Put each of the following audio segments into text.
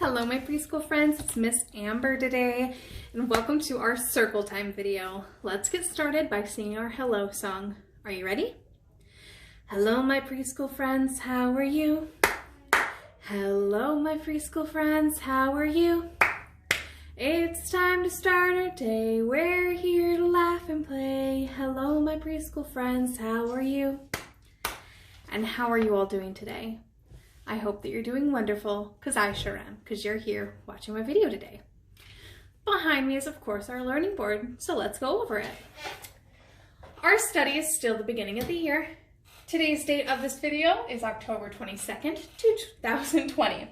Hello my preschool friends, it's Miss Amber today, and welcome to our circle time video. Let's get started by singing our hello song. Are you ready? Hello my preschool friends, how are you? Hello my preschool friends, how are you? It's time to start our day, we're here to laugh and play. Hello my preschool friends, how are you? And how are you all doing today? I hope that you're doing wonderful, because I sure am, because you're here watching my video today. Behind me is, of course, our learning board, so let's go over it. Our study is still the beginning of the year. Today's date of this video is October 22nd, 2020.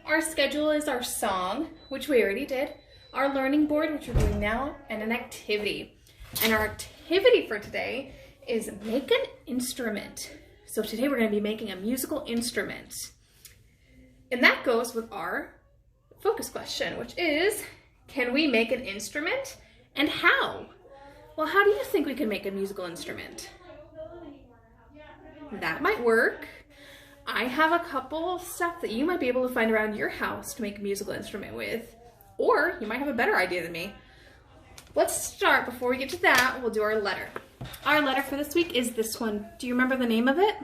Our schedule is our song, which we already did, our learning board, which we're doing now, and an activity. And our activity for today is make an instrument. So today we're going to be making a musical instrument. And that goes with our focus question, which is, can we make an instrument and how? Well, how do you think we can make a musical instrument? That might work. I have a couple of stuff that you might be able to find around your house to make a musical instrument with, or you might have a better idea than me. Let's start. Before we get to that, we'll do our letter. Our letter for this week is this one. Do you remember the name of it?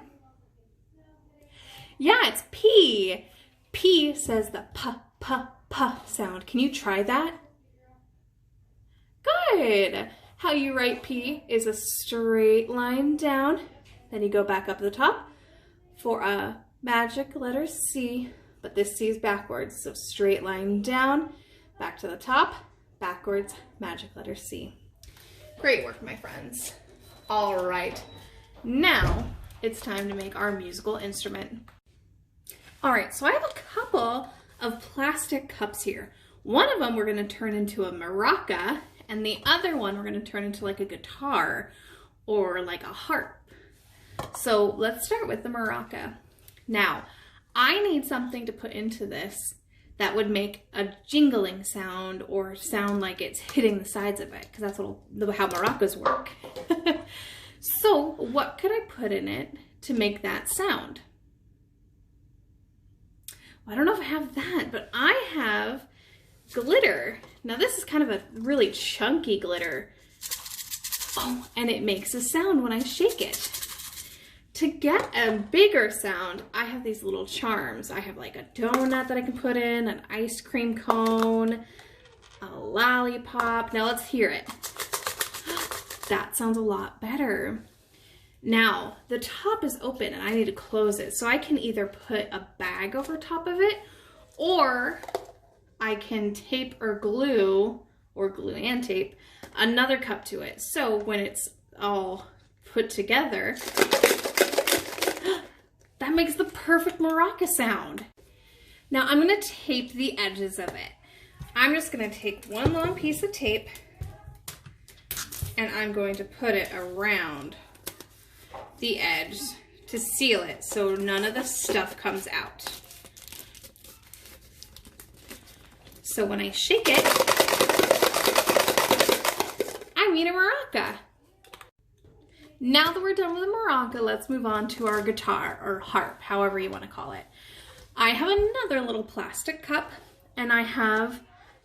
Yeah, it's P. P says the p sound. Can you try that? Good. How you write P is a straight line down. Then you go back up to the top for a magic letter C, but this C is backwards. So straight line down, back to the top, backwards, magic letter C. Great work, my friends. All right, now it's time to make our musical instrument. All right, so I have a couple of plastic cups here. One of them we're gonna turn into a maraca, and the other one we're gonna turn into like a guitar or like a harp. So let's start with the maraca. Now, I need something to put into this that would make a jingling sound or sound like it's hitting the sides of it, because that's how maracas work. So what could I put in it to make that sound? Well, I don't know if I have that, but I have glitter. Now this is kind of a really chunky glitter. Oh, and it makes a sound when I shake it. To get a bigger sound, I have these little charms. I have like a donut that I can put in, an ice cream cone, a lollipop. Now let's hear it. That sounds a lot better. Now, the top is open and I need to close it. So I can either put a bag over top of it, or I can tape or glue and tape another cup to it. So when it's all put together, that makes the perfect maraca sound. Now I'm gonna tape the edges of it. I'm just gonna take one long piece of tape and I'm going to put it around the edge to seal it so none of the stuff comes out. So when I shake it, I mean a maraca. Now that we're done with the maraca, let's move on to our guitar or harp, however you want to call it. I have another little plastic cup and I have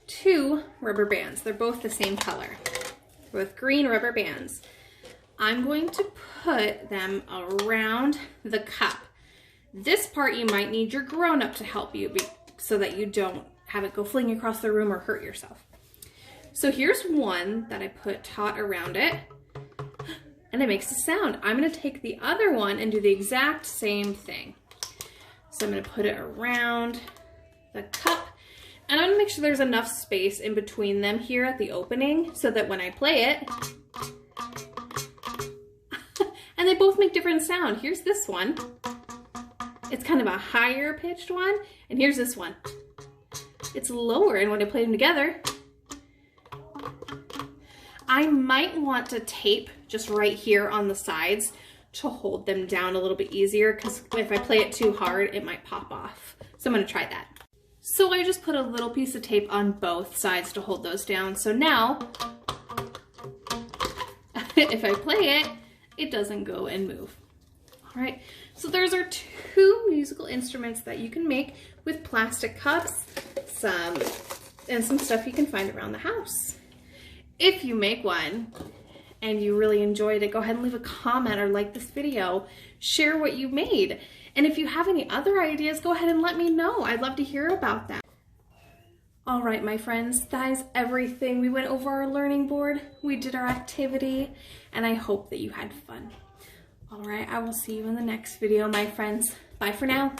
two rubber bands. They're both the same color, with green rubber bands. I'm going to put them around the cup. This part you might need your grown-up to help you so that you don't have it go fling across the room or hurt yourself. So here's one that I put taut around it, and it makes a sound. I'm gonna take the other one and do the exact same thing. So I'm gonna put it around the cup, and I'm gonna make sure there's enough space in between them here at the opening so that when I play it, and they both make different sound. Here's this one. It's kind of a higher pitched one, and here's this one. It's lower, and when I play them together, I might want to tape just right here on the sides to hold them down a little bit easier, because if I play it too hard, it might pop off. So I'm gonna try that. So I just put a little piece of tape on both sides to hold those down. So now, if I play it, it doesn't go and move. All right, so there's our two musical instruments that you can make with plastic cups. and some stuff you can find around the house. If you make one and you really enjoyed it, go ahead and leave a comment or like this video. Share what you made. And if you have any other ideas, go ahead and let me know. I'd love to hear about that. All right, my friends, that is everything. We went over our learning board, we did our activity, and I hope that you had fun. All right, I will see you in the next video, my friends. Bye for now.